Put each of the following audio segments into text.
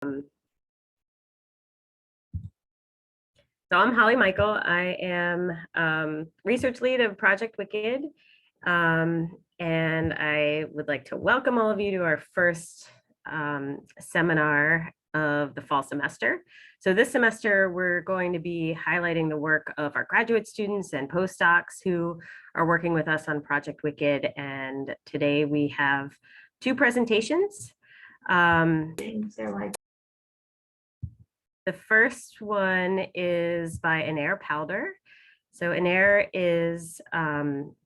So I'm Holly Michael. I am research lead of Project WiCCED. And I would like to welcome all of you to our first seminar of the fall semester. So this semester, we're going to be highlighting the work of our graduate students and postdocs who are working with us on Project WiCCED. And today we have two presentations. The first one is by Paldor. So Anair is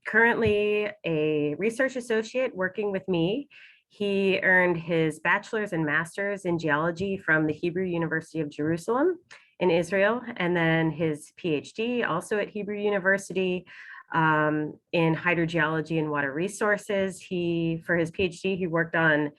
currently a research associate working with me. He earned his bachelor's and master's in geology from the Hebrew University of Jerusalem in Israel, and then his PhD also at Hebrew University in hydrogeology and water resources. For his PhD, he worked on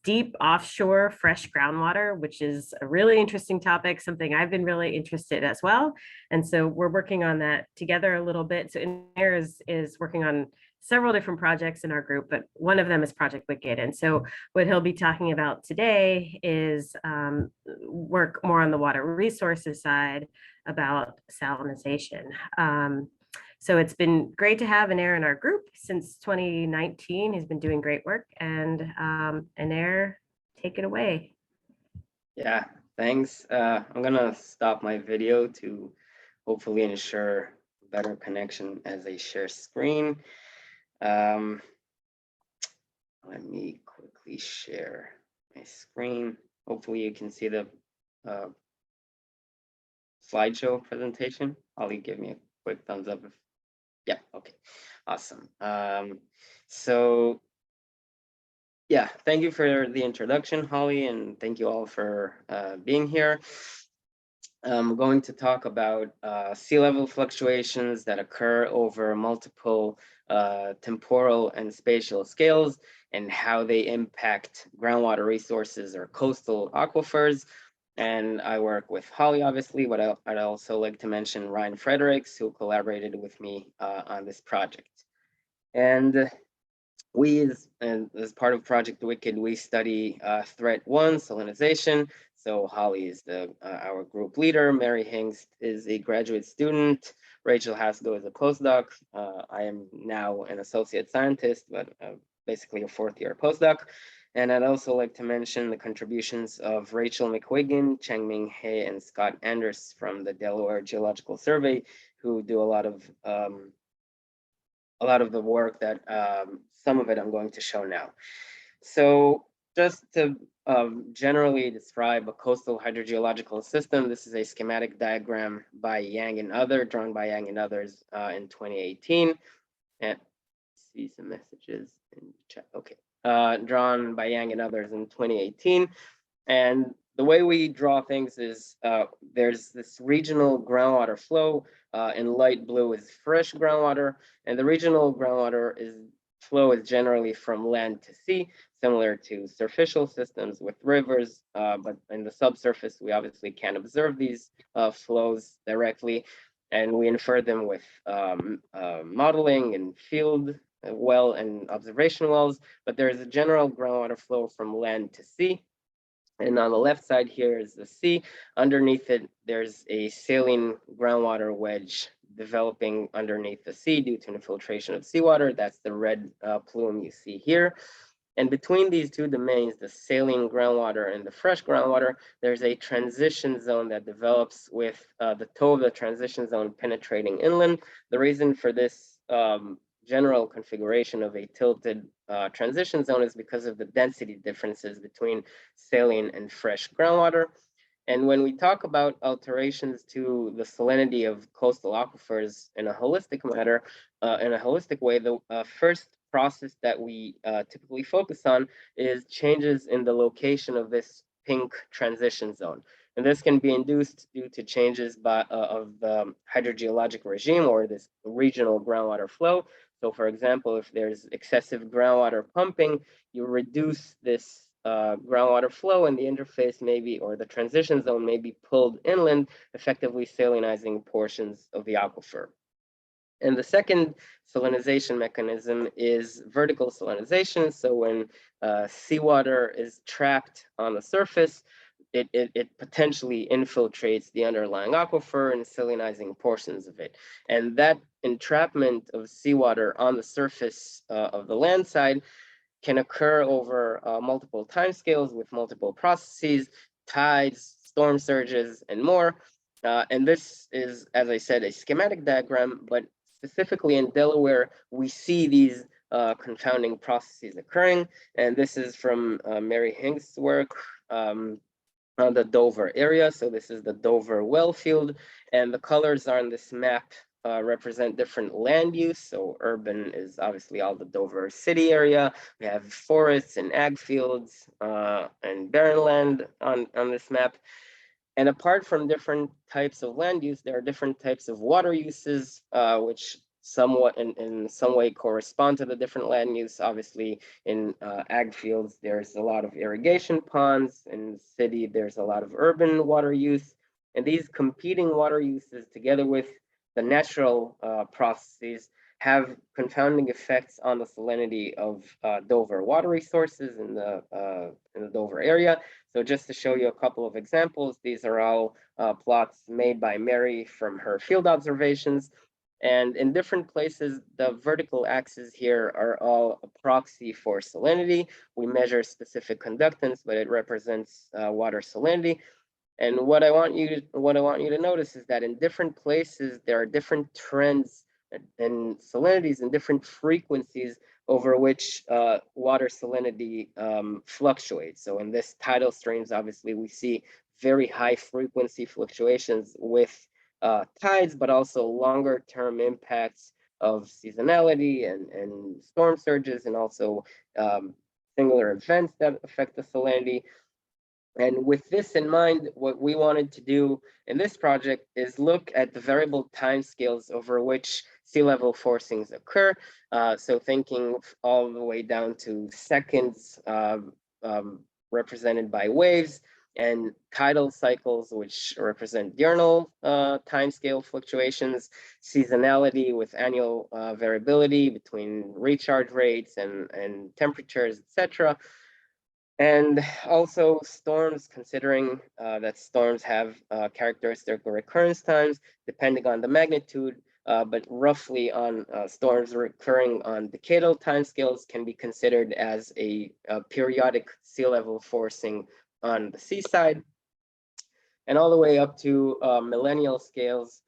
deep offshore fresh groundwater, which is a really interesting topic, something I've been really interested as well. And so we're working on that together a little bit. So Anair is working on several different projects in our group, but one of them is Project WiCCED. And so what he'll be talking about today is work more on the water resources side about salinization. So it's been great to have Anair in our group since 2019. He's been doing great work, and Anair, take it away. Yeah, thanks. I'm gonna stop my video to hopefully ensure better connection as I share screen. Let me quickly share my screen. Hopefully you can see the slideshow presentation. Ollie, give me a quick thumbs up. Yeah, okay, awesome. So yeah, thank you for the introduction, Holly, and thank you all for being here. I'm going to talk about sea level fluctuations that occur over multiple temporal and spatial scales and how they impact groundwater resources or coastal aquifers. And I work with Holly, obviously, but I'd also like to mention Ryan Fredericks, who collaborated with me on this project. And we, as part of Project WiCCED, we study threat 1, salinization. So Holly is our group leader. Mary Hingst is a graduate student. Rachel Hasgo is a postdoc. I am now an associate scientist, but basically a 4th-year postdoc. And I'd also like to mention the contributions of Rachel McQuiggan, Changming He, and Scott Anders from the Delaware Geological Survey, who do a lot of the work that some of it I'm going to show now. So just to generally describe a coastal hydrogeological system, this is a schematic diagram by Yang and drawn by Yang and others in 2018. And see some messages in chat. Okay. Drawn by Yang and others in 2018. And the way we draw things is there's this regional groundwater flow. In light blue is fresh groundwater, and the regional groundwater flow is generally from land to sea, similar to superficial systems with rivers, but in the subsurface, we obviously can't observe these flows directly, and we infer them with modeling and field well and observation wells, but there's a general groundwater flow from land to sea. And on the left side here is the sea. Underneath it, there's a saline groundwater wedge developing underneath the sea due to infiltration of seawater. That's the red plume you see here. And between these two domains, the saline groundwater and the fresh groundwater, there's a transition zone that develops with the toe of the transition zone penetrating inland. The reason for this general configuration of a tilted transition zone is because of the density differences between saline and fresh groundwater. And when we talk about alterations to the salinity of coastal aquifers in a holistic matter, in a holistic way, the first process that we typically focus on is changes in the location of this pink transition zone. And this can be induced due to changes of the hydrogeologic regime or this regional groundwater flow. So for example, if there's excessive groundwater pumping, you reduce this groundwater flow and the interface or the transition zone may be pulled inland, effectively salinizing portions of the aquifer. And the second salinization mechanism is vertical salinization. So when seawater is trapped on the surface, it potentially infiltrates the underlying aquifer and salinizing portions of it. And that entrapment of seawater on the surface of the land side can occur over multiple timescales with multiple processes, tides, storm surges, and more. And this is, as I said, a schematic diagram, but specifically in Delaware, we see these confounding processes occurring. And this is from Mary Hinks' work on the Dover area. So this is the Dover well field, and the colors on this map represent different land use. So urban is obviously all the Dover city area. We have forests and ag fields and barren land on this map. And apart from different types of land use, there are different types of water uses, which somewhat in some way correspond to the different land use. Obviously, in ag fields, there's a lot of irrigation ponds. In the city, there's a lot of urban water use. And these competing water uses, together with the natural processes, have confounding effects on the salinity of Dover water resources in the Dover area. So just to show you a couple of examples, these are all plots made by Mary from her field observations. And in different places, the vertical axes here are all a proxy for salinity. We measure specific conductance, but it represents water salinity. And what I want you to notice is that in different places, there are different trends and salinities and different frequencies over which water salinity fluctuates. So in this tidal streams, obviously, we see very high frequency fluctuations with tides, but also longer term impacts of seasonality and storm surges, and also singular events that affect the salinity. And with this in mind, what we wanted to do in this project is look at the variable timescales over which sea level forcings occur. So thinking all the way down to seconds represented by waves, and tidal cycles, which represent diurnal timescale fluctuations, seasonality with annual variability between recharge rates and temperatures, etc. And also storms, considering that storms have characteristic recurrence times depending on the magnitude, but roughly on storms recurring on decadal timescales can be considered as a periodic sea level forcing on the seaside, and all the way up to millennial scales,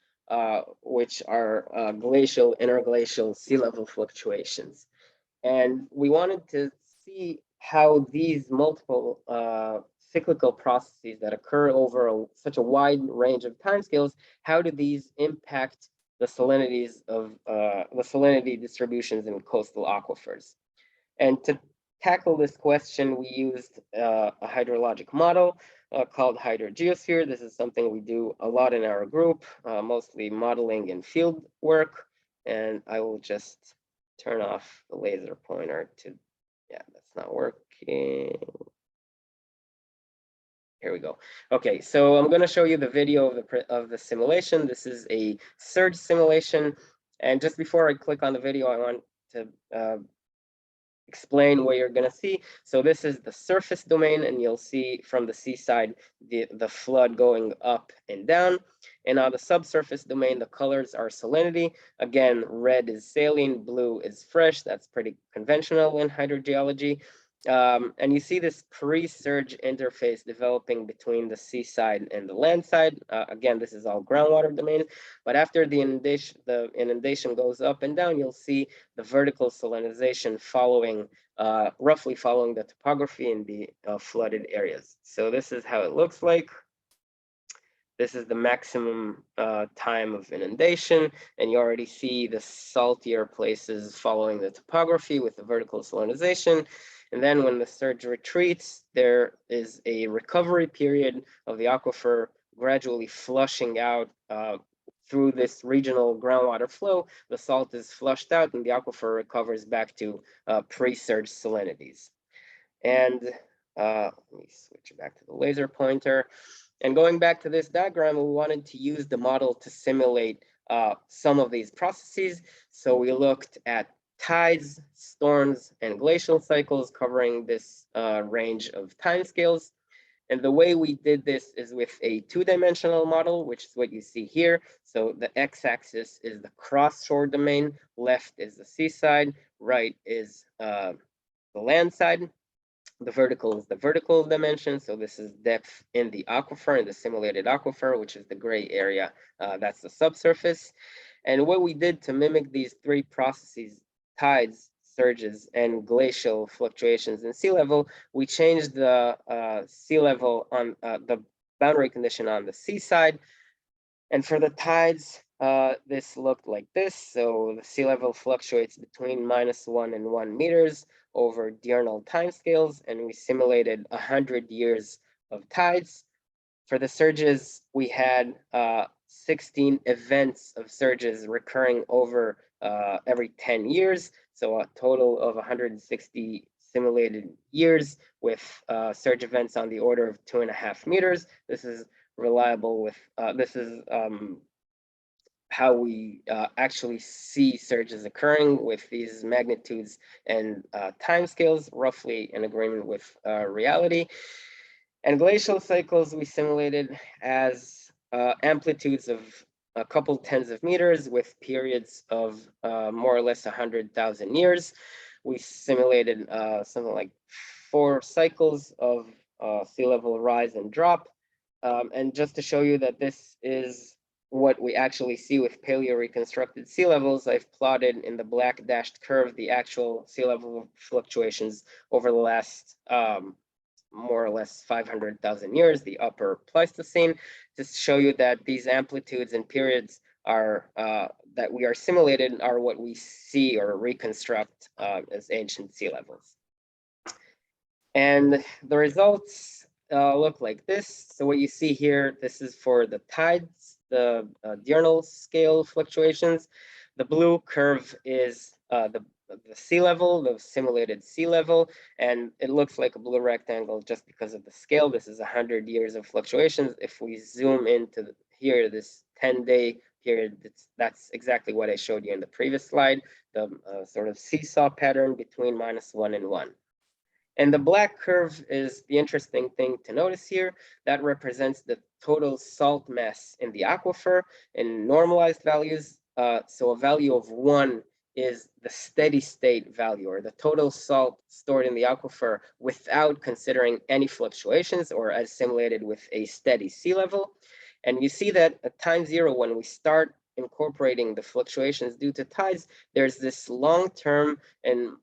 which are glacial, interglacial sea level fluctuations. And we wanted to see how these multiple cyclical processes that occur over such a wide range of timescales, how do these impact the salinities of the salinity distributions in coastal aquifers? And to tackle this question, we used a hydrologic model called hydrogeosphere. This is something we do a lot in our group, mostly modeling and field work. And I will just turn off the laser pointer to, yeah, that's not working. Here we go. Okay, so I'm going to show you the video of the simulation. This is a surge simulation. And just before I click on the video, I want to explain what you're going to see. So this is the surface domain, and you'll see from the seaside the flood going up and down. And on the subsurface domain, the colors are salinity. Again, red is saline, blue is fresh. That's pretty conventional in hydrogeology. And you see this pre-surge interface developing between the seaside and the land side. Again, this is all groundwater domain. But after the inundation goes up and down, you'll see the vertical salinization following, roughly following the topography in the flooded areas. So this is how it looks like. This is the maximum time of inundation, and you already see the saltier places following the topography with the vertical salinization. And then when the surge retreats, there is a recovery period of the aquifer gradually flushing out through this regional groundwater flow. The salt is flushed out and the aquifer recovers back to pre-surge salinities. And let me switch back to the laser pointer. And going back to this diagram, we wanted to use the model to simulate some of these processes. So we looked at tides, storms, and glacial cycles covering this range of timescales. And the way we did this is with a two-dimensional model, which is what you see here. So the x-axis is the cross-shore domain, left is the seaside, right is the land side. The vertical is the vertical dimension. So this is depth in the aquifer, in the simulated aquifer, which is the gray area. That's the subsurface. And what we did to mimic these three processes, tides, surges, and glacial fluctuations in sea level, we changed the sea level on the boundary condition on the seaside. And for the tides, this looked like this. So the sea level fluctuates between -1 and 1 meters over diurnal timescales, and we simulated 100 years of tides. For the surges, we had 16 events of surges recurring over every 10 years. So a total of 160 simulated years with surge events on the order of 2.5 meters. This is reliable with, this is how we actually see surges occurring with these magnitudes and timescales, roughly in agreement with reality. And glacial cycles we simulated as amplitudes of a couple tens of meters with periods of more or less 100,000 years. We simulated something like 4 cycles of sea level rise and drop. And just to show you that this is what we actually see with paleo-reconstructed sea levels, I've plotted in the black dashed curve the actual sea level fluctuations over the last more or less 500,000 years, the upper Pleistocene, to show you that these amplitudes and periods are that we are simulated are what we see or reconstruct as ancient sea levels. And the results look like this. So what you see here, this is for the tides, the diurnal scale fluctuations. The blue curve is the sea level, the simulated sea level, and it looks like a blue rectangle just because of the scale. This is 100 years of fluctuations. If we zoom into here, this 10-day period, that's exactly what I showed you in the previous slide, the sort of seesaw pattern between -1 and 1. And the black curve is the interesting thing to notice here. That represents the total salt mass in the aquifer in normalized values. So a value of 1 is the steady state value, or the total salt stored in the aquifer without considering any fluctuations, or as simulated with a steady sea level. And you see that at time 0, when we start incorporating the fluctuations due to tides, there's this long-term and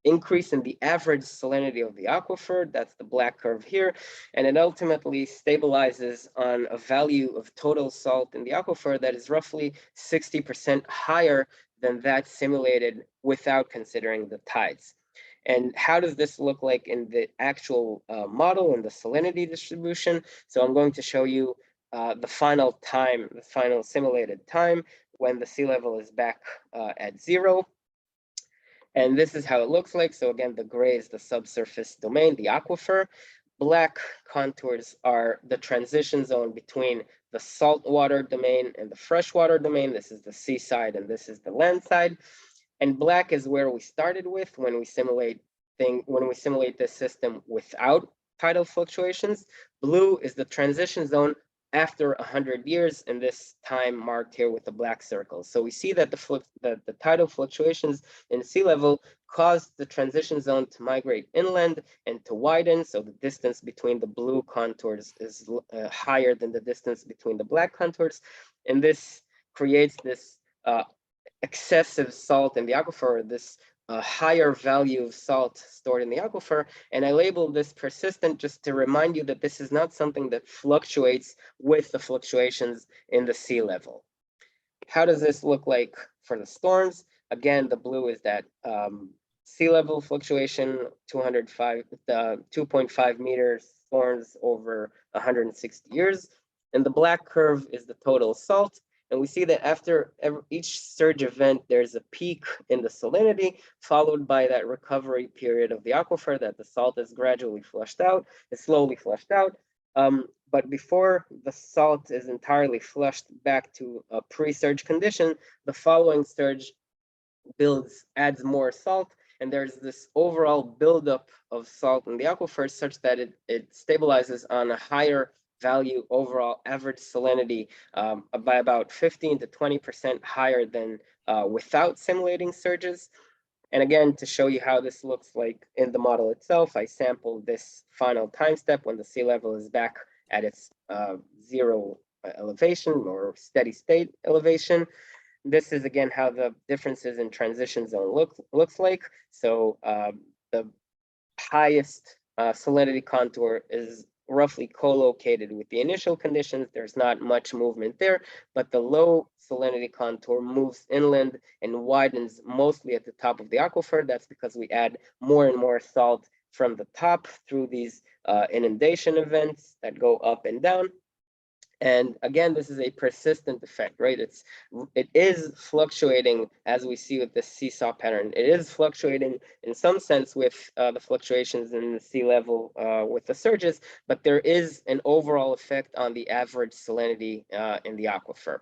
increase in the average salinity of the aquifer. That's the black curve here. And it ultimately stabilizes on a value of total salt in the aquifer that is roughly 60% higher than that simulated without considering the tides. And how does this look like in the actual model and the salinity distribution? So I'm going to show you the final time, the final simulated time when the sea level is back at 0. And this is how it looks like. So again, the gray is the subsurface domain, the aquifer. Black contours are the transition zone between the saltwater domain and the freshwater domain. This is the seaside and this is the land side. And black is where we started with when we simulate this system without tidal fluctuations. Blue is the transition zone after 100 years, and this time marked here with the black circles. So we see that the tidal fluctuations in sea level caused the transition zone to migrate inland and to widen. So the distance between the blue contours is higher than the distance between the black contours. And this creates this excessive salt in the aquifer, this higher value of salt stored in the aquifer. And I labeled this persistent just to remind you that this is not something that fluctuates with the fluctuations in the sea level. How does this look like for the storms? Again, the blue is that sea level fluctuation, 2.5 meter storms over 160 years. And the black curve is the total salt. And we see that after each surge event, there's a peak in the salinity, followed by that recovery period of the aquifer that the salt is gradually flushed out, is slowly flushed out. But before the salt is entirely flushed back to a pre-surge condition, the following surge adds more salt, and there's this overall buildup of salt in the aquifer such that it stabilizes on a higher value overall average salinity by about 15 to 20% higher than without simulating surges. And again, to show you how this looks like in the model itself, I sampled this final time step when the sea level is back at its zero elevation or steady state elevation. This is again how the differences in transition zone looks like. So the highest salinity contour is roughly co-located with the initial conditions. There's not much movement there, but the low salinity contour moves inland and widens mostly at the top of the aquifer. That's because we add more and more salt from the top through these inundation events that go up and down. And again, this is a persistent effect, right? It is fluctuating as we see with the seesaw pattern. It is fluctuating in some sense with the fluctuations in the sea level with the surges, but there is an overall effect on the average salinity in the aquifer.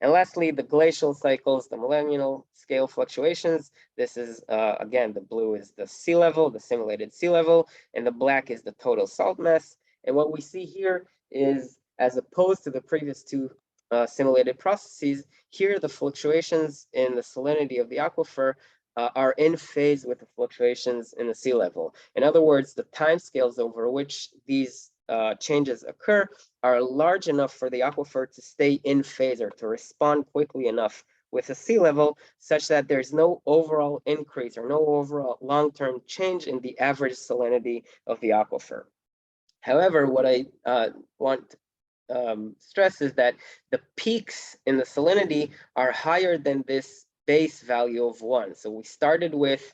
And lastly, the glacial cycles, the millennial scale fluctuations. This is, again, the blue is the sea level, the simulated sea level, and the black is the total salt mass. And what we see here is, as opposed to the previous two simulated processes, here the fluctuations in the salinity of the aquifer are in phase with the fluctuations in the sea level. In other words, the timescales over which these changes occur are large enough for the aquifer to stay in phase or to respond quickly enough with the sea level such that there's no overall increase or no overall long-term change in the average salinity of the aquifer. However, what I want to stress is that the peaks in the salinity are higher than this base value of 1. So we started with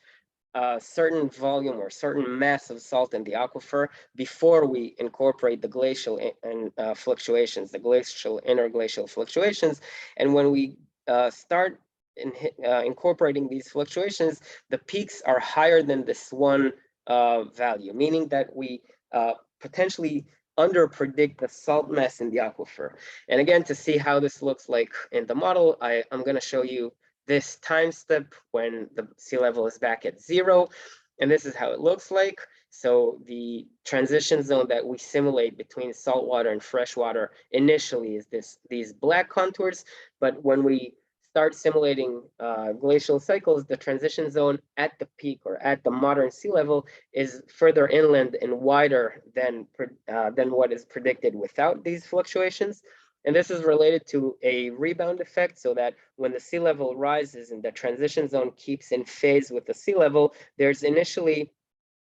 a certain volume or certain mass of salt in the aquifer before we incorporate the glacial fluctuations, the glacial interglacial fluctuations. And when we start incorporating these fluctuations, the peaks are higher than this 1 value, meaning that we potentially under-predict the salt mass in the aquifer. And again, to see how this looks like in the model, I'm going to show you this time step when the sea level is back at 0. And this is how it looks like. So the transition zone that we simulate between saltwater and freshwater initially is these black contours. But when we start simulating glacial cycles, the transition zone at the peak or at the modern sea level is further inland and wider than what is predicted without these fluctuations. And this is related to a rebound effect, so that when the sea level rises and the transition zone keeps in phase with the sea level, there's initially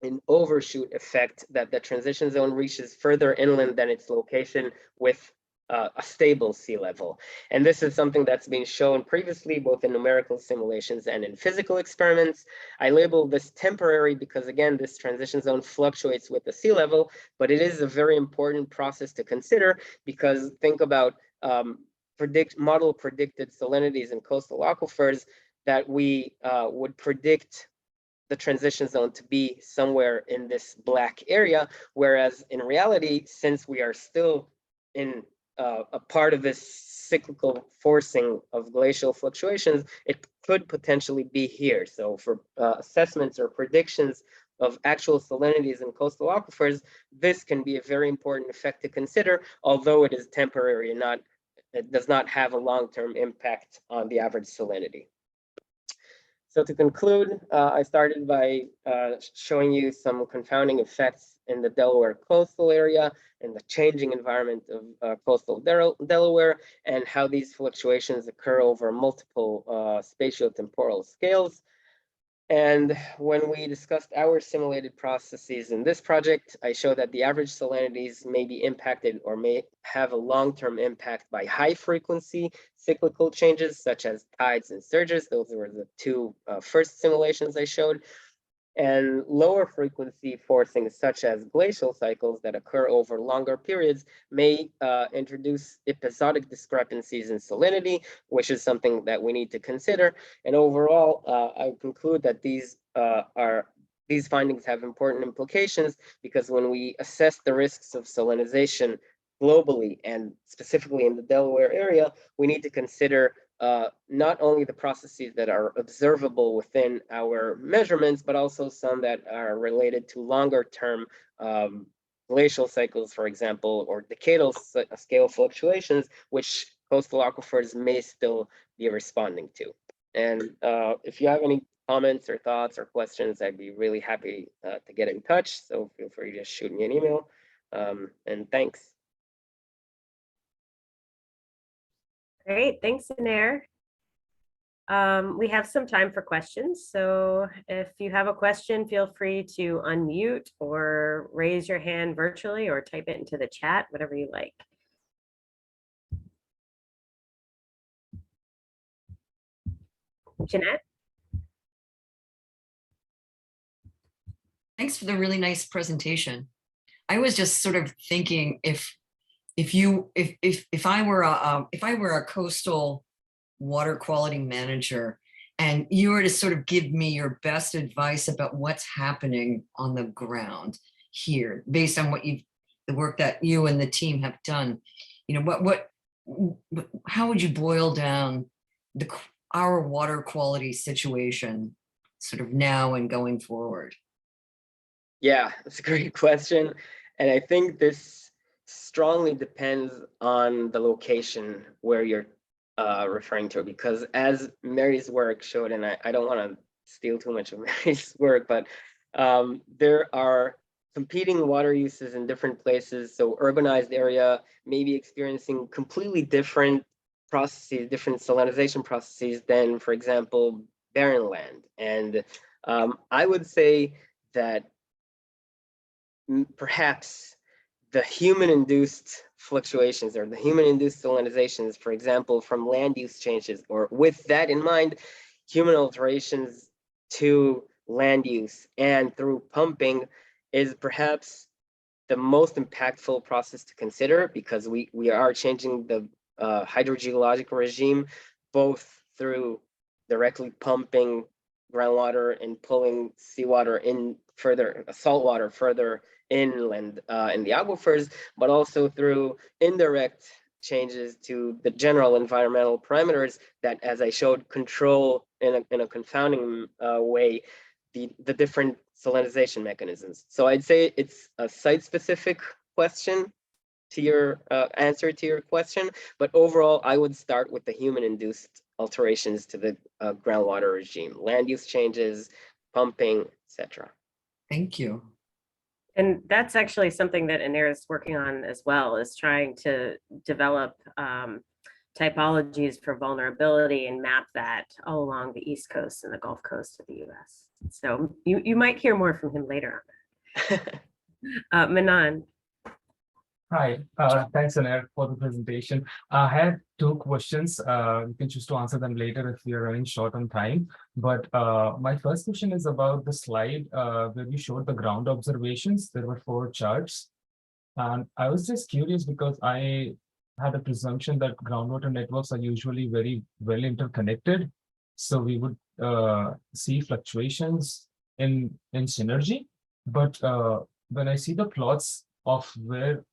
an overshoot effect that the transition zone reaches further inland than its location with a stable sea level. And this is something that's been shown previously, both in numerical simulations and in physical experiments. I labeled this temporary because, again, this transition zone fluctuates with the sea level, but it is a very important process to consider because think about model predicted salinities in coastal aquifers that we would predict the transition zone to be somewhere in this black area, whereas in reality, since we are still in a part of this cyclical forcing of glacial fluctuations, it could potentially be here. So for assessments or predictions of actual salinities in coastal aquifers, this can be a very important effect to consider, although it is temporary and it does not have a long-term impact on the average salinity. So to conclude, I started by showing you some confounding effects in the Delaware coastal area and the changing environment of coastal Delaware and how these fluctuations occur over multiple spatiotemporal scales. And when we discussed our simulated processes in this project, I showed that the average salinities may be impacted or may have a long-term impact by high frequency cyclical changes such as tides and surges. Those were the two first simulations I showed. And lower frequency forcing such as glacial cycles that occur over longer periods may introduce episodic discrepancies in salinity, which is something that we need to consider. And overall, I conclude that these are these findings have important implications because when we assess the risks of salinization globally and specifically in the Delaware area, we need to consider not only the processes that are observable within our measurements, but also some that are related to longer term glacial cycles, for example, or decadal scale fluctuations, which coastal aquifers may still be responding to. And if you have any comments or thoughts or questions, I'd be really happy to get in touch. So feel free to shoot me an email. And thanks. Great, thanks, Anair. We have some time for questions. So if you have a question, feel free to unmute or raise your hand virtually or type it into the chat, whatever you like. Jeanette? Thanks for the really nice presentation. I was just sort of thinking if I were a coastal water quality manager and you were to sort of give me your best advice about what's happening on the ground here based on the work that you and the team have done, you know, how would you boil down our water quality situation sort of now and going forward? Yeah, that's a great question. And I think this strongly depends on the location where you're referring to, because as Mary's work showed, and I don't want to steal too much of Mary's work, but there are competing water uses in different places. So urbanized area may be experiencing completely different processes, different salinization processes than, for example, barren land. And I would say that perhaps the human-induced fluctuations or the human-induced salinizations, for example, from land use changes, or with that in mind, human alterations to land use and through pumping is perhaps the most impactful process to consider, because we are changing the hydrogeological regime, both through directly pumping groundwater and pulling seawater in further, saltwater further inland in the aquifers, but also through indirect changes to the general environmental parameters that, as I showed, control in a confounding way the different salinization mechanisms. So I'd say it's a site-specific question to your answer to your question, but overall, I would start with the human-induced alterations to the groundwater regime, land use changes, pumping, etc. Thank you. And that's actually something that Anair is working on as well, is trying to develop typologies for vulnerability and map that all along the East Coast and the Gulf Coast of the US. So you might hear more from him later on that. Manan. Hi, thanks, Anair, for the presentation. I had two questions. You can choose to answer them later if you're running short on time. But my first question is about the slide where you showed the ground observations. There were 4 charts. And I was just curious because I had a presumption that groundwater networks are usually very well interconnected. So we would see fluctuations in synergy. But when I see the plots of where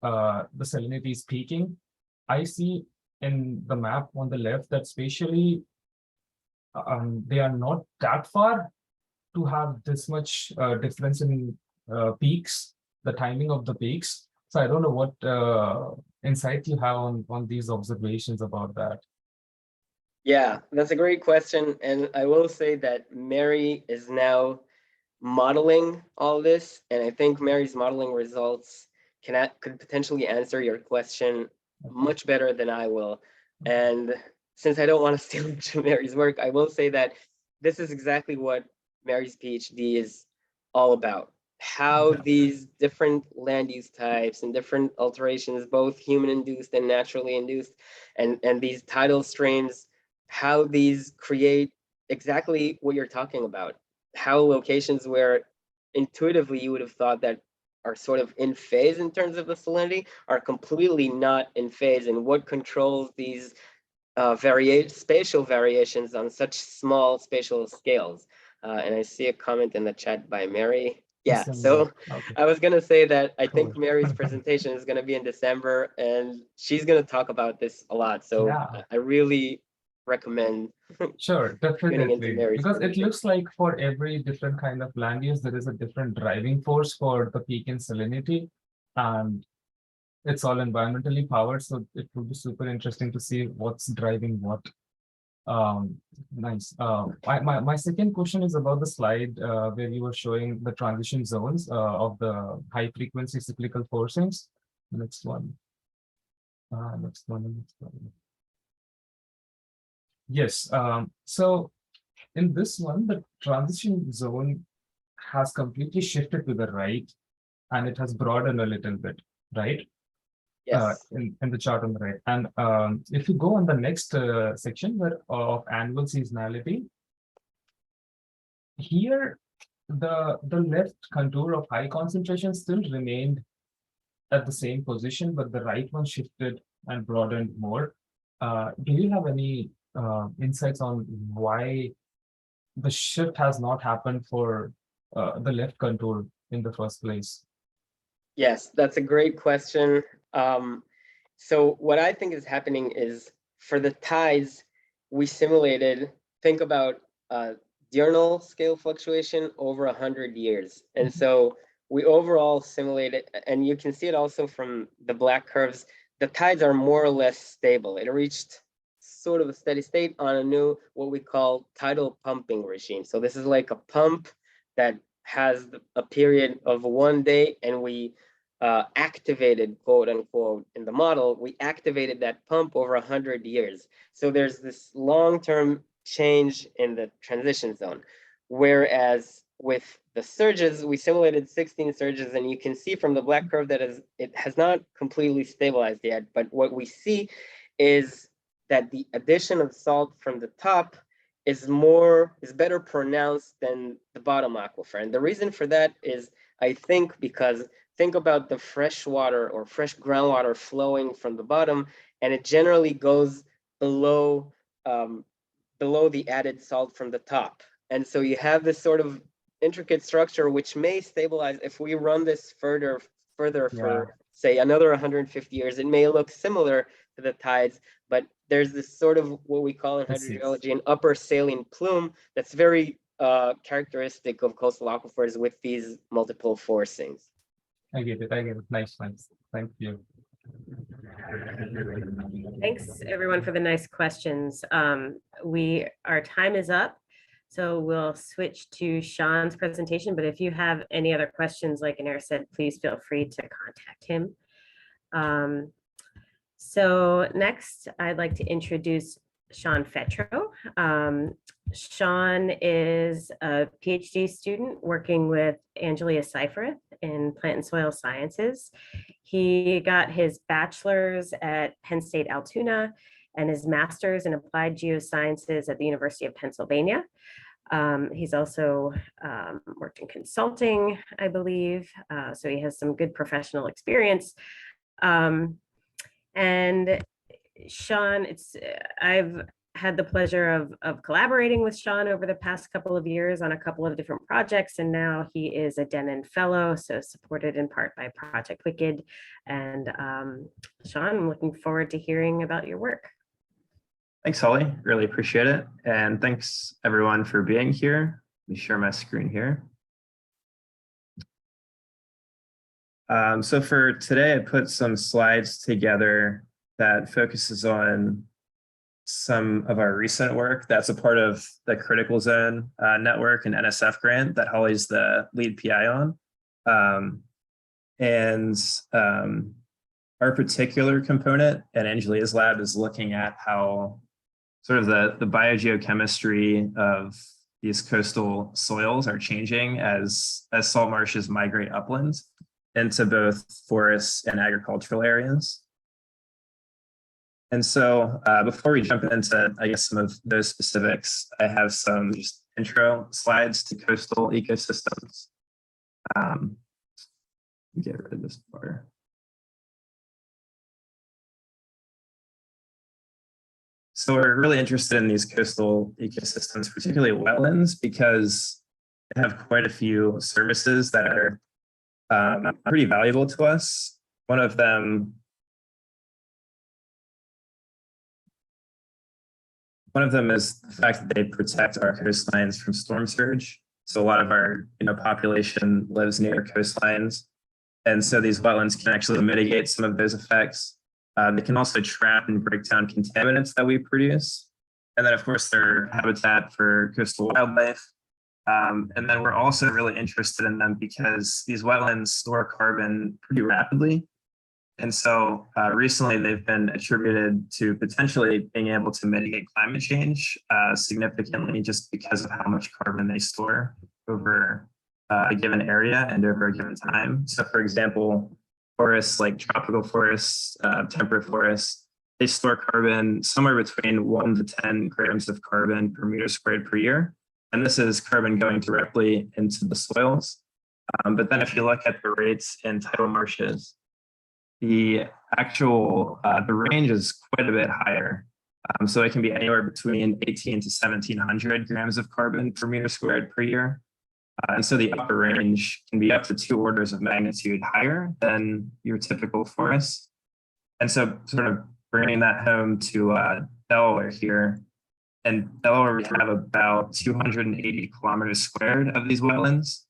the salinity is peaking, I see in the map on the left that spatially they are not that far to have this much difference in peaks, the timing of the peaks. So I don't know what insight you have on these observations about that. Yeah, that's a great question. And I will say that Mary is now modeling all this. And I think Mary's modeling results could potentially answer your question much better than I will. And since I don't want to steal Mary's work, I will say that this is exactly what Mary's PhD is all about. How these different land use types and different alterations, both human-induced and naturally induced, and these tidal streams, how these create exactly what you're talking about. How locations where intuitively you would have thought that are sort of in phase in terms of the salinity are completely not in phase, and what controls these spatial variations on such small spatial scales. And I see a comment in the chat by Mary. Yeah, December. so Okay, I was gonna say that I think cool. Mary's presentation is gonna be in December, and she's gonna talk about this a lot. So Yeah. I really recommend Sure, tuning into definitely. Mary's Because it presentation. looks like for every different kind of land use, there is a different driving force for the peak in salinity. And it's all environmentally powered, so it would be super interesting to see what's driving what. Nice. My second question is about the slide where you were showing the transition zones of the high frequency cyclical forcings. Next one. Next one. Next one. Yes. So in this one, the transition zone has completely shifted to the right, and it has broadened a little bit, right? Yes. In the chart on the right. And if you go on the next section where of annual seasonality, here the left contour of high concentration still remained at the same position, but the right one shifted and broadened more. Do you have any insights on why the shift has not happened for the left contour in the first place? Yes, that's a great question. So what I think is happening is for the tides, we simulated, think about diurnal scale fluctuation over 100 years. And so we overall simulated, and you can see it also from the black curves, the tides are more or less stable. It reached sort of a steady state on a new, what we call tidal pumping regime. So this is like a pump that has a period of 1 day, and we activated, quote unquote, in the model, we activated that pump over 100 years. So there's this long-term change in the transition zone. Whereas with the surges, we simulated 16 surges, and you can see from the black curve that it has not completely stabilized yet. But what we see is that the addition of salt from the top is better pronounced than the bottom aquifer. And the reason for that is, I think, because think about the fresh water or fresh groundwater flowing from the bottom, and it generally goes below the added salt from the top. And so you have this sort of intricate structure which may stabilize if we run this further for say another 150 years. It may look similar to the tides, but there's this sort of what we call in hydrogeology an upper saline plume that's very characteristic of coastal aquifers with these multiple forcings. I get it. Nice. Thank you. Thanks everyone for the nice questions. Our time is up, so we'll switch to Sean's presentation, but if you have any other questions, like Anair said, please feel free to contact him. So next, I'd like to introduce Sean Fettrow. Sean is a PhD student working with Angelia Seiferth in plant and soil sciences. He got his bachelor's at Penn State Altoona and his master's in applied geosciences at the University of Pennsylvania. He's also worked in consulting, I believe, so he has some good professional experience. And Sean, I've had the pleasure of collaborating with Sean over the past couple of years on a couple of different projects, and now he is a Denon Fellow, so supported in part by Project WiCCED. And Sean, I'm looking forward to hearing about your work. Thanks, Holly. Really appreciate it. And thanks everyone for being here. Let me share my screen here. So for today, I put some slides together that focuses on some of our recent work that's a part of the Critical Zone Network and NSF grant that Holly's the lead PI on. Our particular component at Angelia's lab is looking at how sort of the biogeochemistry of these coastal soils are changing as salt marshes migrate upland into both forests and agricultural areas. And so before we jump into, I guess, some of those specifics, I have some just intro slides to coastal ecosystems. Get rid of this part. So we're really interested in these coastal ecosystems, particularly wetlands, because they have quite a few services that are pretty valuable to us. One of them is the fact that they protect our coastlines from storm surge. So a lot of our population lives near coastlines, and so these wetlands can actually mitigate some of those effects. They can also trap and break down contaminants that we produce, and then of course they're habitat for coastal wildlife. And then we're also really interested in them because these wetlands store carbon pretty rapidly. And so recently they've been attributed to potentially being able to mitigate climate change significantly just because of how much carbon they store over a given area and over a given time. So for example, forests like tropical forests, temperate forests, they store carbon somewhere between 1 to 10 grams of carbon per meter squared per year. And this is carbon going directly into the soils. But then if you look at the rates in tidal marshes, the actual, the range is quite a bit higher. So it can be anywhere between 18 to 1700 grams of carbon per meter squared per year. And so the upper range can be up to 2 orders of magnitude higher than your typical forest. And so sort of bringing that home to Delaware here, in Delaware, we have about 280 kilometers squared of these wetlands.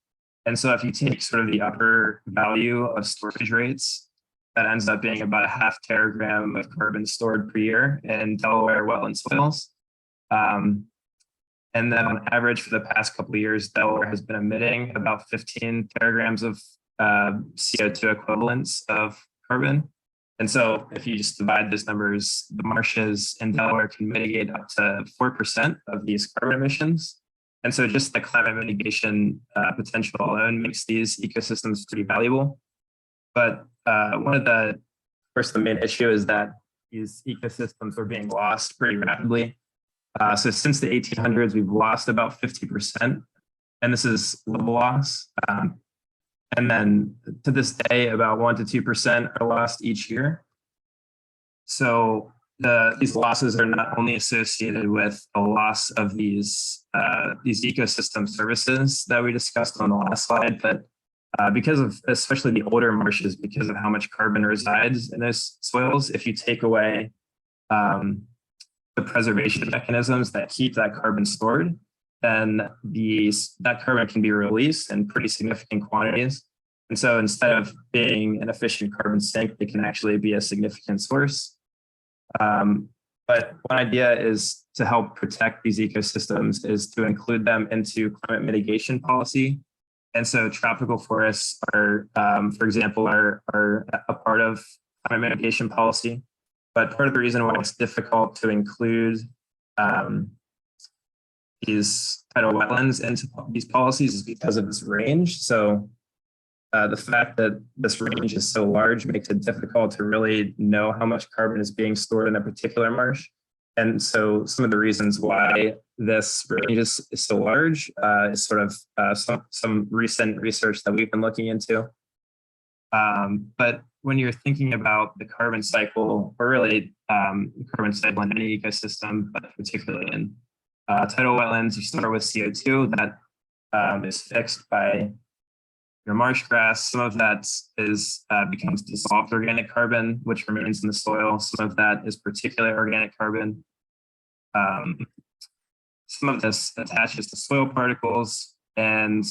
And so if you take sort of the upper value of storage rates, that ends up being about a half teragram of carbon stored per year in Delaware wetland soils. And then on average for the past couple of years, Delaware has been emitting about 15 teragrams of CO2 equivalents of carbon. And so if you just divide those numbers, the marshes in Delaware can mitigate up to 4% of these carbon emissions. And so just the climate mitigation potential alone makes these ecosystems pretty valuable. But one of the, of course, the main issue is that these ecosystems are being lost pretty rapidly. So since the 1800s, we've lost about 50%, and this is level loss. And then to this day, about 1 to 2% are lost each year. So these losses are not only associated with a loss of these ecosystem services that we discussed on the last slide, but because of especially the older marshes, because of how much carbon resides in those soils, if you take away the preservation mechanisms that keep that carbon stored, then that carbon can be released in pretty significant quantities. And so instead of being an efficient carbon sink, it can actually be a significant source. But one idea is to help protect these ecosystems is to include them into climate mitigation policy. And so tropical forests are, for example, are a part of climate mitigation policy. But part of the reason why it's difficult to include these tidal wetlands into these policies is because of this range. So the fact that this range is so large makes it difficult to really know how much carbon is being stored in a particular marsh. And so some of the reasons why this range is so large is sort of some recent research that we've been looking into. But when you're thinking about the carbon cycle, or really the carbon cycle in any ecosystem, but particularly in tidal wetlands, you start with CO2 that is fixed by your marsh grass. Some of that becomes dissolved organic carbon, which remains in the soil. Some of that is particulate organic carbon. Some of this attaches to soil particles, and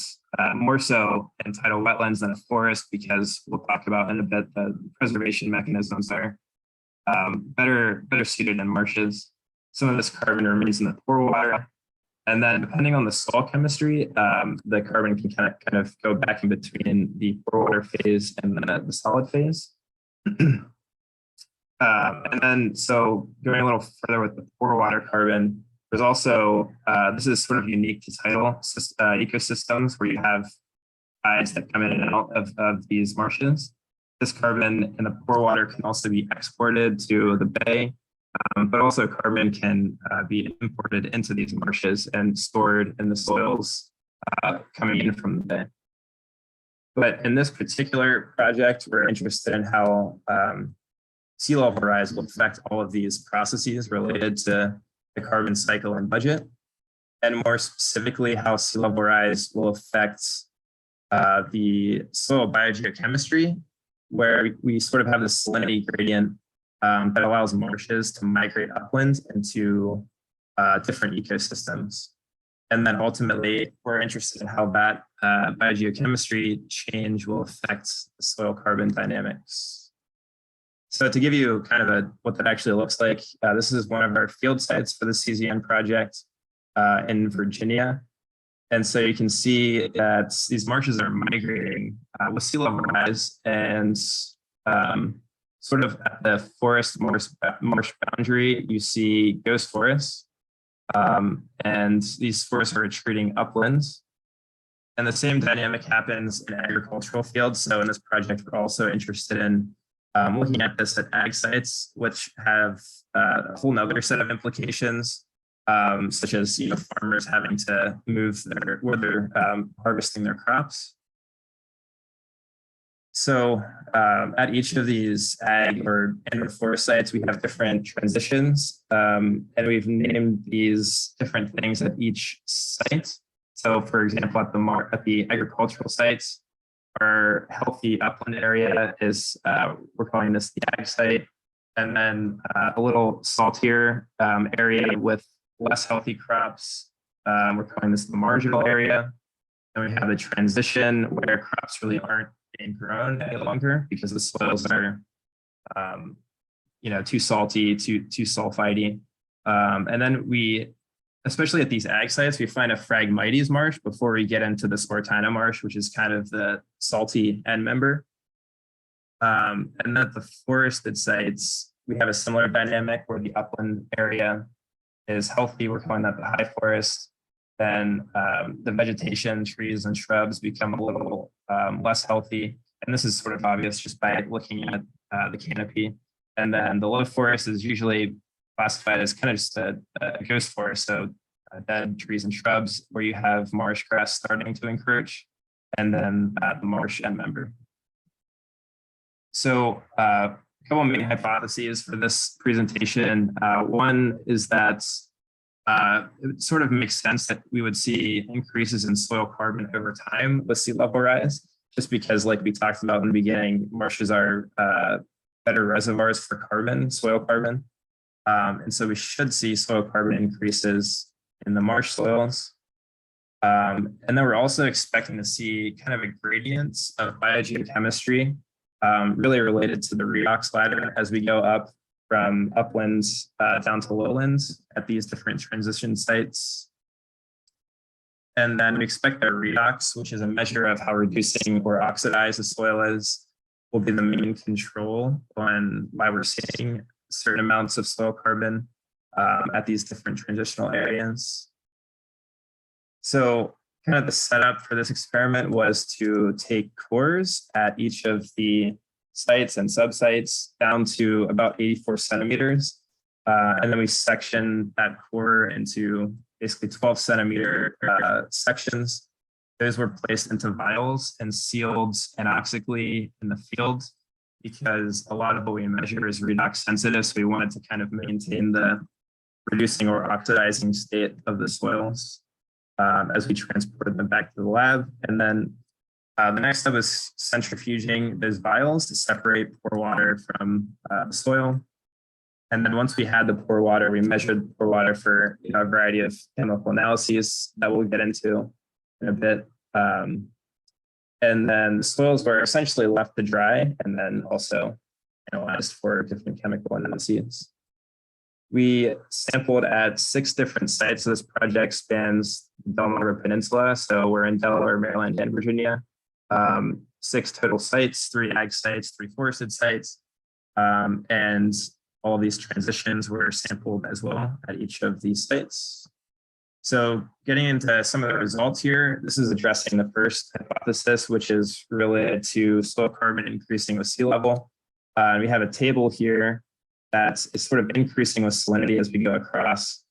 more so in tidal wetlands than a forest, because we'll talk about in a bit, the preservation mechanisms are better suited in marshes. Some of this carbon remains in the pore water. And then depending on the soil chemistry, the carbon can kind of go back in between the pore water phase and the solid phase. And then, so going a little further with the pore water carbon, there's also, this is sort of unique to tidal ecosystems where you have tides that come in and out of these marshes. This carbon in the pore water can also be exported to the bay. But also carbon can be imported into these marshes and stored in the soils coming in from the bay. But in this particular project, we're interested in how sea level rise will affect all of these processes related to the carbon cycle and budget, and more specifically, how sea level rise will affect the soil biogeochemistry, where we sort of have this salinity gradient that allows marshes to migrate upland into different ecosystems. And then ultimately, we're interested in how that biogeochemistry change will affect the soil carbon dynamics. So to give you kind of what that actually looks like, this is one of our field sites for the CZN project in Virginia. And so you can see that these marshes are migrating with sea level rise, and sort of at the forest marsh boundary, you see ghost forests. And these forests are retreating uplands. And the same dynamic happens in agricultural fields. So in this project, we're also interested in looking at this at ag sites, which have a whole nother set of implications, such as farmers having to move where they're harvesting their crops. So at each of these ag or forest sites, we have different transitions, and we've named these different things at each site. So for example, at the agricultural sites, our healthy upland area is, we're calling this the ag site. And then a little saltier area with less healthy crops, we're calling this the marginal area. And we have the transition where crops really aren't being grown any longer because the soils are, too salty, too sulfidey. And then we, especially at these ag sites, we find a Phragmites marsh before we get into the Spartina marsh, which is kind of the salty end member. And then at the forested sites, we have a similar dynamic where the upland area is healthy. We're calling that the high forest. Then the vegetation, trees and shrubs become a little less healthy. And this is sort of obvious just by looking at the canopy. And then the low forest is usually classified as kind of just a ghost forest. So dead trees and shrubs where you have marsh grass starting to encroach, and then the marsh end member. So a couple of main hypotheses for this presentation. One is that it sort of makes sense that we would see increases in soil carbon over time with sea level rise, just because, like we talked about in the beginning, marshes are better reservoirs for carbon, soil carbon. And so we should see soil carbon increases in the marsh soils. And then we're also expecting to see kind of a gradient of biogeochemistry really related to the redox ladder as we go up from uplands down to lowlands at these different transition sites. And then we expect that redox, which is a measure of how reducing or oxidized the soil is, will be the main control on why we're seeing certain amounts of soil carbon at these different transitional areas. So kind of the setup for this experiment was to take cores at each of the sites and subsites down to about 84 centimeters. And then we section that core into basically 12 centimeter sections. Those were placed into vials and sealed anoxically in the field because a lot of what we measure is redox sensitive. So we wanted to kind of maintain the reducing or oxidizing state of the soils as we transported them back to the lab. And then the next step is centrifuging those vials to separate pore water from the soil. And then once we had the pore water, we measured pore water for a variety of chemical analyses that we'll get into in a bit. And then the soils were essentially left to dry and then also analyzed for different chemical analyses. We sampled at 6 different sites. So this project spans the Delaware Peninsula. So we're in Delaware, Maryland, and Virginia. 6 total sites, 3 ag sites, 3 forested sites. And all of these transitions were sampled as well at each of these sites. So getting into some of the results here, this is addressing the first hypothesis, which is related to soil carbon increasing with sea level. We have a table here that is sort of increasing with salinity as we go across,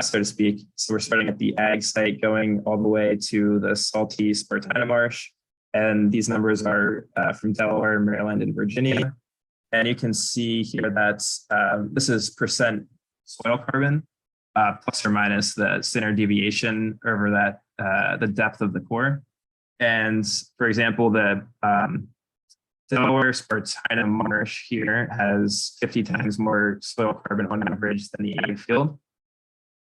so to speak. So we're starting at the ag site going all the way to the salty Spartina marsh. And these numbers are from Delaware, Maryland, and Virginia. And you can see here that this is percent soil carbon, plus or minus the standard deviation over that, the depth of the core. And for example, the Delaware Spartina marsh here has 50 times more soil carbon on average than the ag field.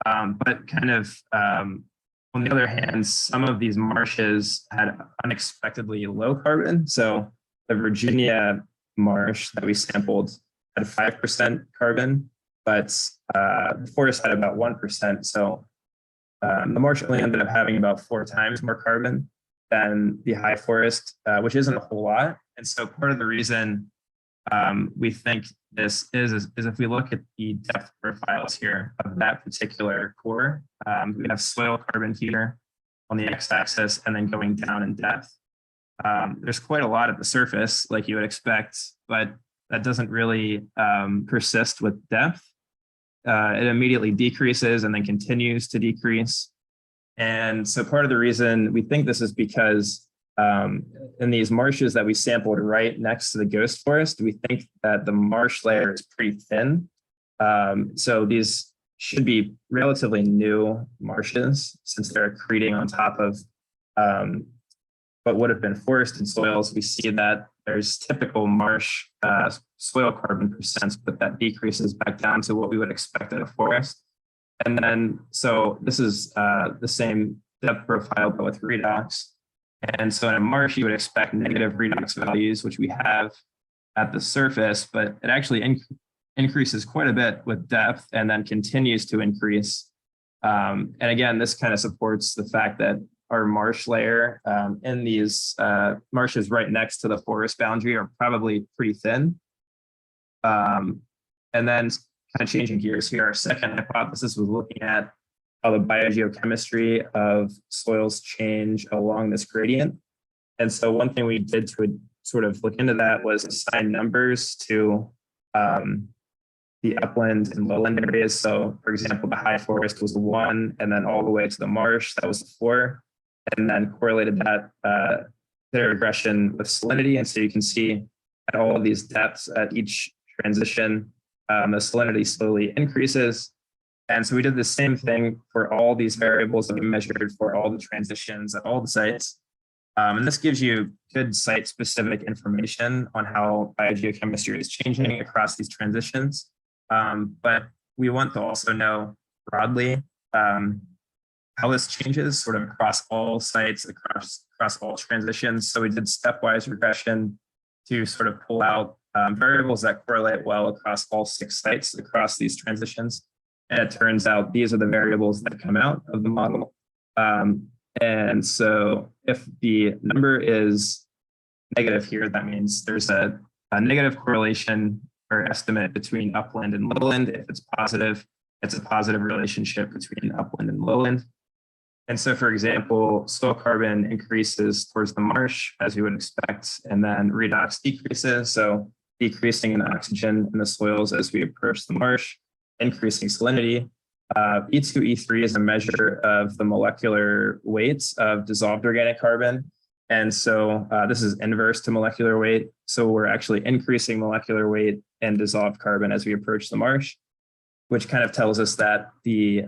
But kind of, on the other hand, some of these marshes had unexpectedly low carbon. So the Virginia marsh that we sampled had 5% carbon, but the forest had about 1%. So the marsh only ended up having about 4 times more carbon than the high forest, which isn't a whole lot. And so part of the reason we think this is if we look at the depth profiles here of that particular core, we have soil carbon here on the x-axis and then going down in depth. There's quite a lot at the surface, like you would expect, but that doesn't really persist with depth. It immediately decreases and then continues to decrease. And so part of the reason we think this is because in these marshes that we sampled right next to the ghost forest, we think that the marsh layer is pretty thin. So these should be relatively new marshes since they're accreting on top of what would have been forested soils. We see that there's typical marsh soil carbon percents, but that decreases back down to what we would expect in a forest. And then, so this is the same depth profile, but with redox. And so in a marsh, you would expect negative redox values, which we have at the surface, but it actually increases quite a bit with depth and then continues to increase. And again, this kind of supports the fact that our marsh layer in these marshes right next to the forest boundary are probably pretty thin. And then kind of changing gears here, our second hypothesis was looking at how the biogeochemistry of soils change along this gradient. And so one thing we did to sort of look into that was assign numbers to the upland and lowland areas. So for example, the high forest was a 1, and then all the way to the marsh, that was a 4, and then correlated that their regression with salinity. And so you can see at all of these depths at each transition, the salinity slowly increases. And so we did the same thing for all these variables that we measured for all the transitions at all the sites. And this gives you good site-specific information on how biogeochemistry is changing across these transitions. But we want to also know broadly how this changes sort of across all sites, across all transitions. So we did stepwise regression to sort of pull out variables that correlate well across all 6 sites across these transitions. And it turns out these are the variables that come out of the model. And so if the number is negative here, that means there's a negative correlation or estimate between upland and lowland. If it's positive, it's a positive relationship between upland and lowland. And so, for example, soil carbon increases towards the marsh, as you would expect, and then redox decreases. So decreasing in oxygen in the soils as we approach the marsh, increasing salinity. E2, E3 is a measure of the molecular weights of dissolved organic carbon. And so this is inverse to molecular weight. So we're actually increasing molecular weight and dissolved carbon as we approach the marsh, which kind of tells us that the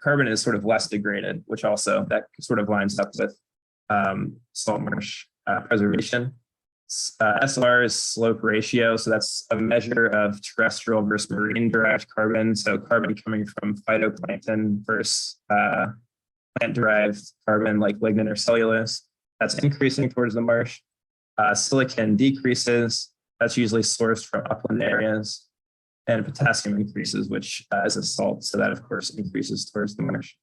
carbon is sort of less degraded, which also that sort of lines up with salt marsh preservation. SR is slope ratio. So that's a measure of terrestrial versus marine derived carbon. So carbon coming from phytoplankton versus plant derived carbon like lignin or cellulose. That's increasing towards the marsh. Silicon decreases. That's usually sourced from upland areas. And potassium increases, which is a salt. So that, of course, increases towards the marsh.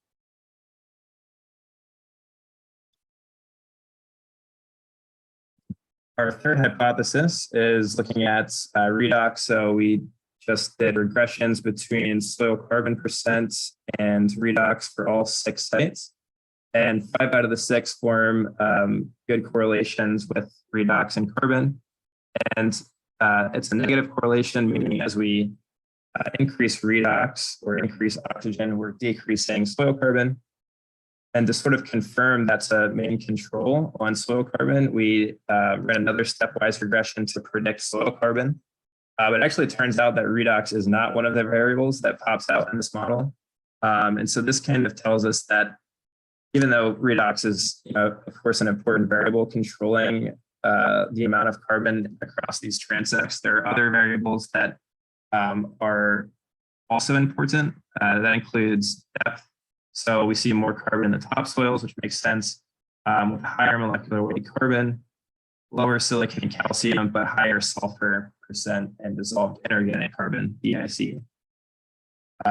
Our third hypothesis is looking at redox. So we just did regressions between soil carbon percent and redox for all 6 sites. And 5 out of the 6 form good correlations with redox and carbon. And it's a negative correlation, meaning as we increase redox or increase oxygen, we're decreasing soil carbon. And to sort of confirm that's a main control on soil carbon, we ran another stepwise regression to predict soil carbon. But it actually turns out that redox is not one of the variables that pops out in this model. And so this kind of tells us that even though redox is, of course, an important variable controlling the amount of carbon across these transects, there are other variables that are also important. That includes depth. So we see more carbon in the topsoils, which makes sense, with higher molecular weight carbon, lower silicon and calcium, but higher sulfur percent and dissolved inorganic carbon, DIC.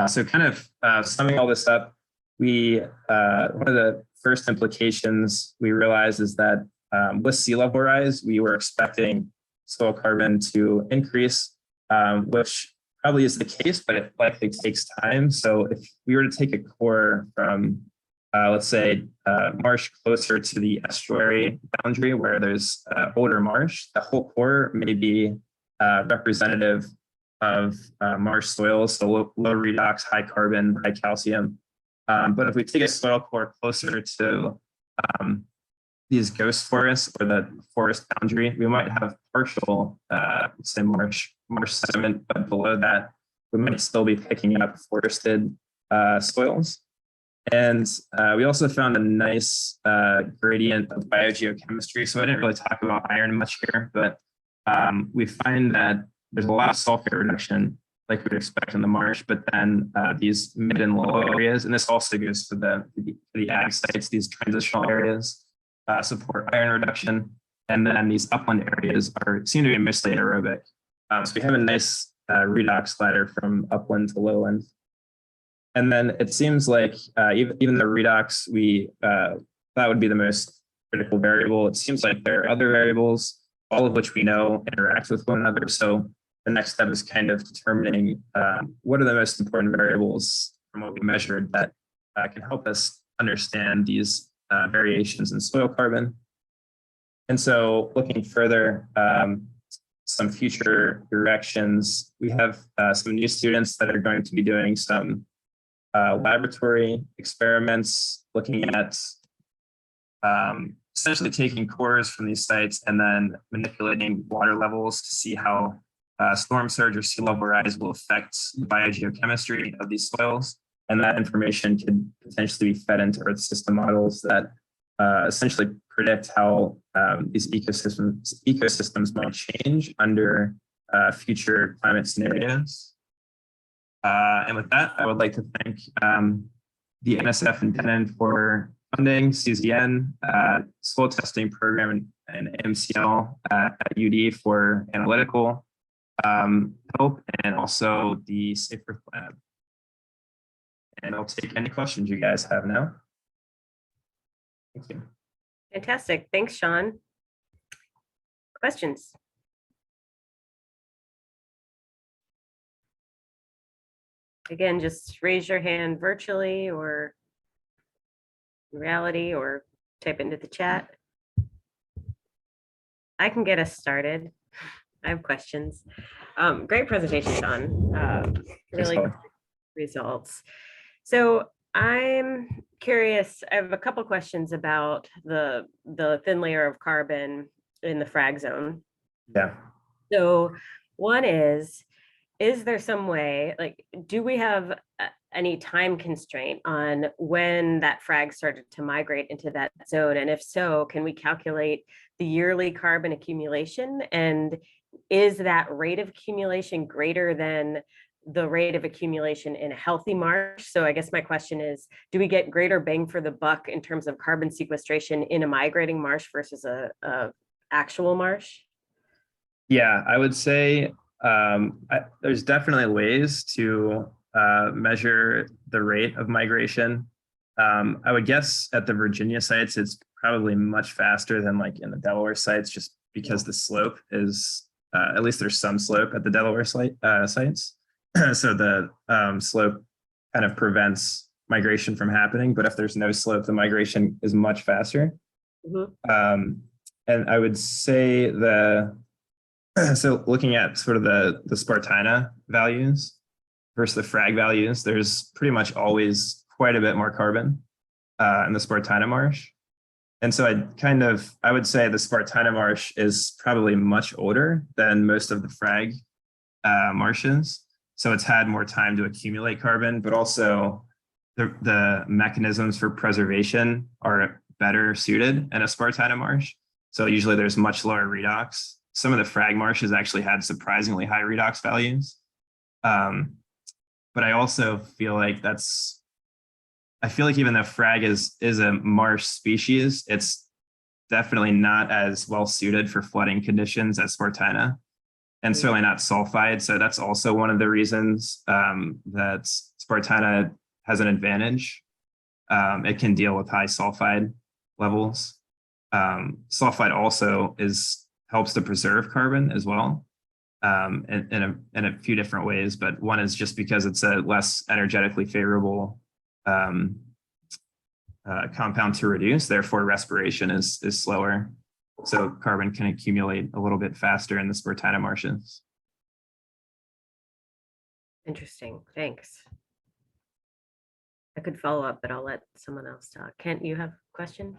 So kind of summing all this up, one of the first implications we realized is that with sea level rise, we were expecting soil carbon to increase, which probably is the case, but it likely takes time. So if we were to take a core from, let's say, marsh closer to the estuary boundary where there's older marsh, the whole core may be representative of marsh soils, so low redox, high carbon, high calcium. But if we take a soil core closer to these ghost forests or the forest boundary, we might have partial, say, marsh sediment, but below that, we might still be picking up forested soils. And we also found a nice gradient of biogeochemistry. So I didn't really talk about iron much here, but we find that there's a lot of sulfate reduction like we would expect in the marsh, but then these mid and low areas, and this also goes for the ag sites, these transitional areas support iron reduction. And then these upland areas seem to be mostly aerobic. So we have a nice redox ladder from upland to lowland. And then it seems like even the redox, that would be the most critical variable. It seems like there are other variables, all of which we know interact with one another. So the next step is kind of determining what are the most important variables from what we measured that can help us understand these variations in soil carbon. And so looking further, some future directions, we have some new students that are going to be doing some laboratory experiments looking at essentially taking cores from these sites and then manipulating water levels to see how storm surge or sea level rise will affect the biogeochemistry of these soils. And that information could potentially be fed into Earth system models that essentially predict how these ecosystems might change under future climate scenarios. And with that, I would like to thank the NSF and Denon for funding, CZN, soil testing program, and MCL at UD for analytical help, and also the Safe Earth Lab. And I'll take any questions you guys have now. Thank you. Fantastic. Thanks, Sean. Questions? Again, just raise your hand virtually or in reality, or type into the chat. I can get us started. I have questions. Great presentation, Sean. Really good results. So I'm curious, I have a couple questions about the thin layer of carbon in the frag zone. Yeah. So one is there some way, like, do we have any time constraint on when that frag started to migrate into that zone? And if so, can we calculate the yearly carbon accumulation? And is that rate of accumulation greater than the rate of accumulation in a healthy marsh? So I guess my question is, do we get greater bang for the buck in terms of carbon sequestration in a migrating marsh versus a actual marsh? Yeah, I would say there's definitely ways to measure the rate of migration. I would guess at the Virginia sites, it's probably much faster than like in the Delaware sites, just because the slope is, at least there's some slope at the Delaware sites. So the slope kind of prevents migration from happening, but if there's no slope, the migration is much faster. Mm-hmm. And I would say so looking at sort of the Spartina values versus the frag values, there's pretty much always quite a bit more carbon. in the Spartina marsh. And so I would say the Spartina marsh is probably much older than most of the frag marshes. So it's had more time to accumulate carbon, but also the mechanisms for preservation are better suited in a Spartina marsh. So usually there's much lower redox. Some of the frag marshes actually had surprisingly high redox values. But I also feel like I feel like even though frag is a marsh species, it's definitely not as well suited for flooding conditions as Spartina, and certainly not sulfide. So that's also one of the reasons that Spartina has an advantage. It can deal with high sulfide levels. Sulfide also helps to preserve carbon as well, in a few different ways. But one is just because it's a less energetically favorable compound to reduce, therefore respiration is slower. So carbon can accumulate a little bit faster in the Spartina marshes. Interesting, thanks. I could follow up, but I'll let someone else talk. Kent, you have a question?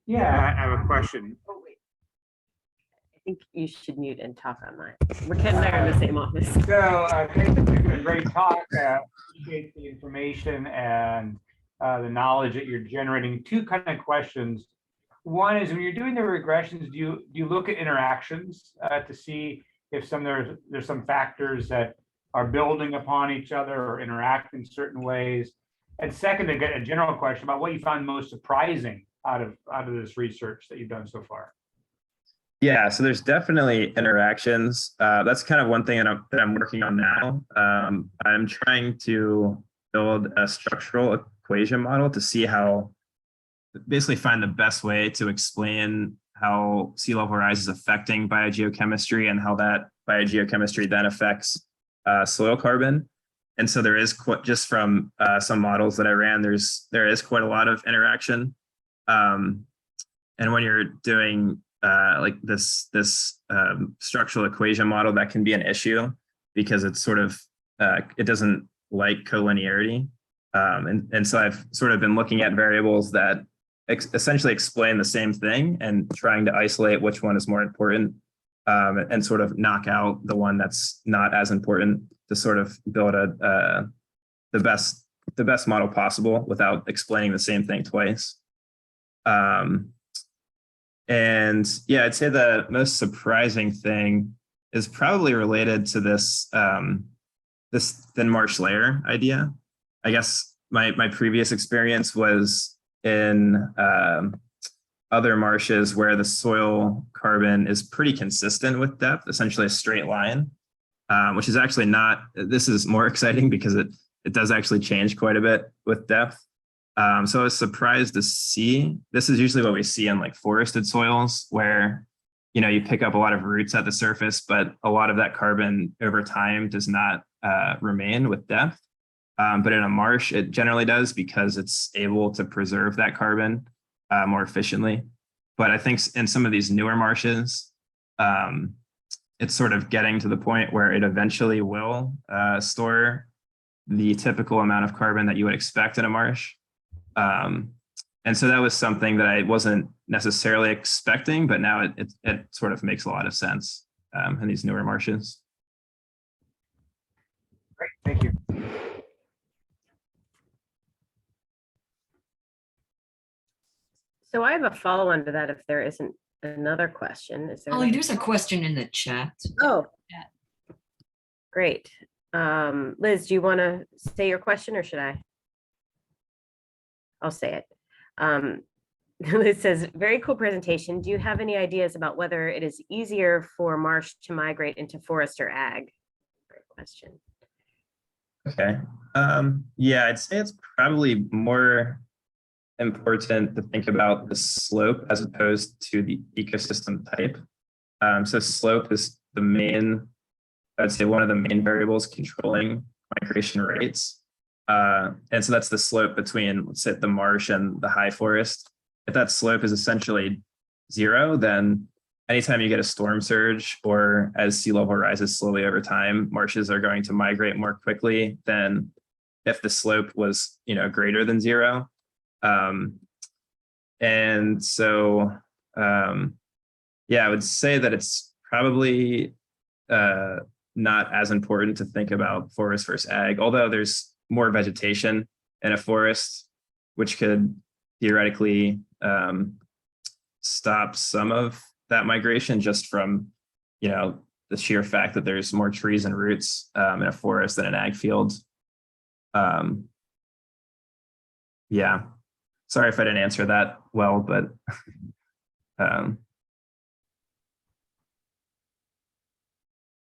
Yeah, I have a question. Oh, wait. I think you should mute and talk on mine. We're Kent and I are in the same office. So thank you for a great talk. Appreciate the information and the knowledge that you're generating. Two kind of questions. One is, when you're doing the regressions, do you look at interactions to see if there's some factors that are building upon each other or interact in certain ways? And second, to get a general question about what you found most surprising out of this research that you've done so far. Yeah, so there's definitely interactions. That's kind of one thing that I'm working on now. I'm trying to build a structural equation model to see basically find the best way to explain how sea level rise is affecting biogeochemistry and how that biogeochemistry then affects soil carbon. And so there is just from some models that I ran, there is quite a lot of interaction. And when you're doing like this structural equation model, that can be an issue because it's sort of it doesn't like collinearity. And so I've sort of been looking at variables that essentially explain the same thing and trying to isolate which one is more important, and sort of knock out the one that's not as important to sort of build the best model possible without explaining the same thing twice. And yeah, I'd say the most surprising thing is probably related to this thin marsh layer idea. I guess my previous experience was in other marshes where the soil carbon is pretty consistent with depth, essentially a straight line, which is actually not, this is more exciting because it does actually change quite a bit with depth. So I was surprised to see, this is usually what we see in like forested soils where, you pick up a lot of roots at the surface, but a lot of that carbon over time does not remain with depth. But in a marsh, it generally does because it's able to preserve that carbon more efficiently. But I think in some of these newer marshes, it's sort of getting to the point where it eventually will store the typical amount of carbon that you would expect in a marsh. And so that was something that I wasn't necessarily expecting, but now it sort of makes a lot of sense in these newer marshes. Great, thank you. So I have a follow-on to that if there isn't another question. Is there? Ollie, there's a question in the chat. Oh, great. Liz, do you want to say your question or should I? I'll say it. Liz says, very cool presentation. Do you have any ideas about whether it is easier for marsh to migrate into forest or ag? Great question. Okay. Yeah, I'd say it's probably more important to think about the slope as opposed to the ecosystem type. So slope is I'd say one of the main variables controlling migration rates. And so that's the slope between, let's say, the marsh and the high forest. If that slope is essentially 0, then anytime you get a storm surge or as sea level rises slowly over time, marshes are going to migrate more quickly than if the slope was, greater than 0. And so, yeah, I would say that it's probably not as important to think about forest versus ag, although there's more vegetation in a forest, which could theoretically stop some of that migration just from, the sheer fact that there's more trees and roots in a forest than an ag field. Yeah, sorry if I didn't answer that well, but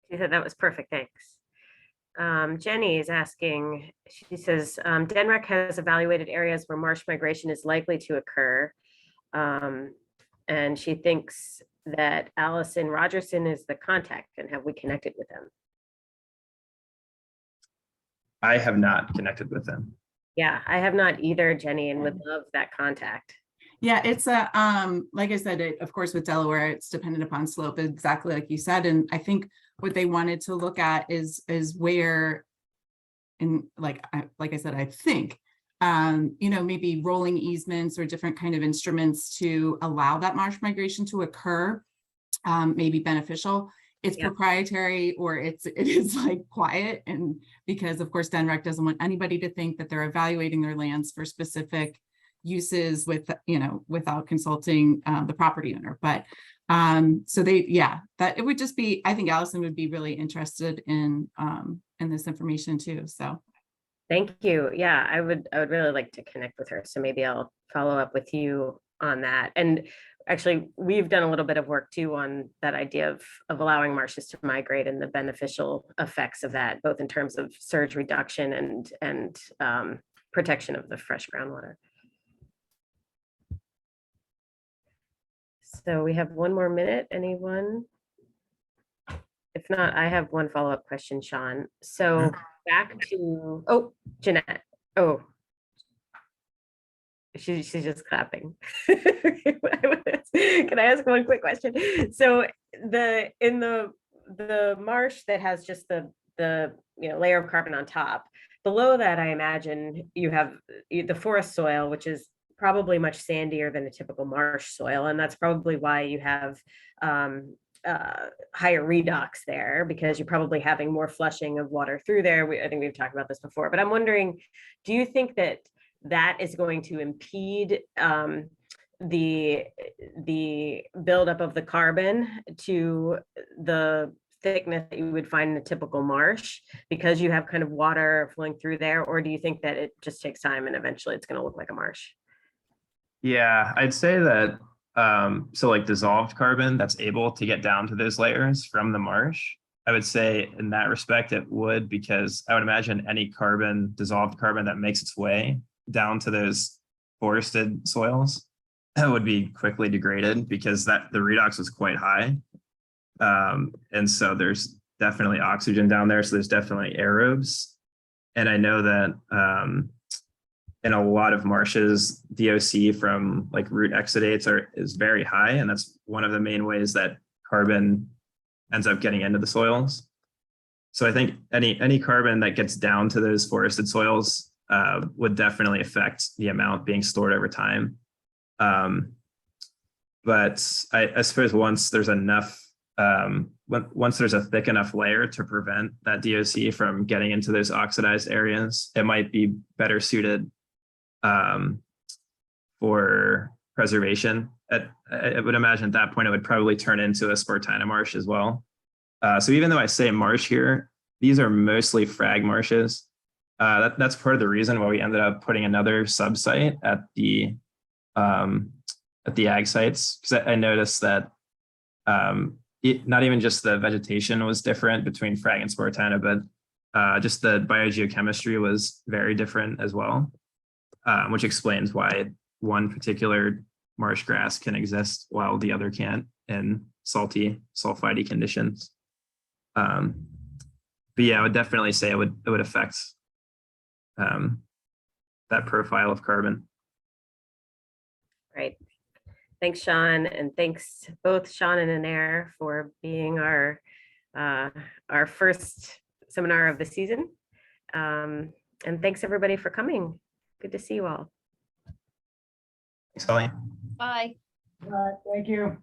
You said that was perfect, thanks. Jenny is asking, she says, DNREC has evaluated areas where marsh migration is likely to occur. And she thinks that Allison Rogerson is the contact, and have we connected with them? I have not connected with them. Yeah, I have not either, Jenny, and would love that contact. Yeah, it's a, like I said, of course, with Delaware, it's dependent upon slope, exactly like you said. And I think what they wanted to look at is where, and like I said, I think, maybe rolling easements or different kind of instruments to allow that marsh migration to occur may be beneficial. It's proprietary, or it is like quiet, and because of course DNREC doesn't want anybody to think that they're evaluating their lands for specific uses without consulting the property owner. But so that it would just be, I think Allison would be really interested in this information too. So Thank you. Yeah, I would really like to connect with her. So maybe I'll follow up with you on that. And actually, we've done a little bit of work too on that idea of allowing marshes to migrate and the beneficial effects of that, both in terms of surge reduction and protection of the fresh groundwater. So we have 1 more minute. Anyone? If not, I have one follow-up question, Sean. So back to, Jeanette. Oh, she's just clapping. Can I ask one quick question? So in the marsh that has just the layer of carbon on top, below that, I imagine you have the forest soil, which is probably much sandier than a typical marsh soil. And that's probably why you have higher redox there, because you're probably having more flushing of water through there. I think we've talked about this before, but I'm wondering, do you think that is going to impede the buildup of the carbon to the thickness that you would find in a typical marsh, because you have kind of water flowing through there? Or do you think that it just takes time and eventually it's going to look like a marsh? Yeah, I'd say that so like dissolved carbon that's able to get down to those layers from the marsh, I would say in that respect it would, because I would imagine any dissolved carbon that makes its way down to those forested soils would be quickly degraded, because the redox was quite high. And so there's definitely oxygen down there. So there's definitely aerobes. And I know that in a lot of marshes, DOC from like root exudates is very high. And that's one of the main ways that carbon ends up getting into the soils. So I think any carbon that gets down to those forested soils would definitely affect the amount being stored over time. But I suppose once there's enough, once there's a thick enough layer to prevent that DOC from getting into those oxidized areas, it might be better suited for preservation. I would imagine at that point it would probably turn into a Spartina marsh as well. So even though I say marsh here, these are mostly frag marshes. That's part of the reason why we ended up putting another sub-site at the ag sites, because I noticed that not even just the vegetation was different between frag and Spartina, but just the biogeochemistry was very different as well, which explains why one particular marsh grass can exist while the other can't in salty, sulfide conditions. But yeah, I would definitely say it would affect that profile of carbon. Right. Thanks, Sean, and thanks both Sean and Anair for being our first seminar of the season. And thanks everybody for coming. Good to see you all. Thanks, Holly. Bye. Thank you.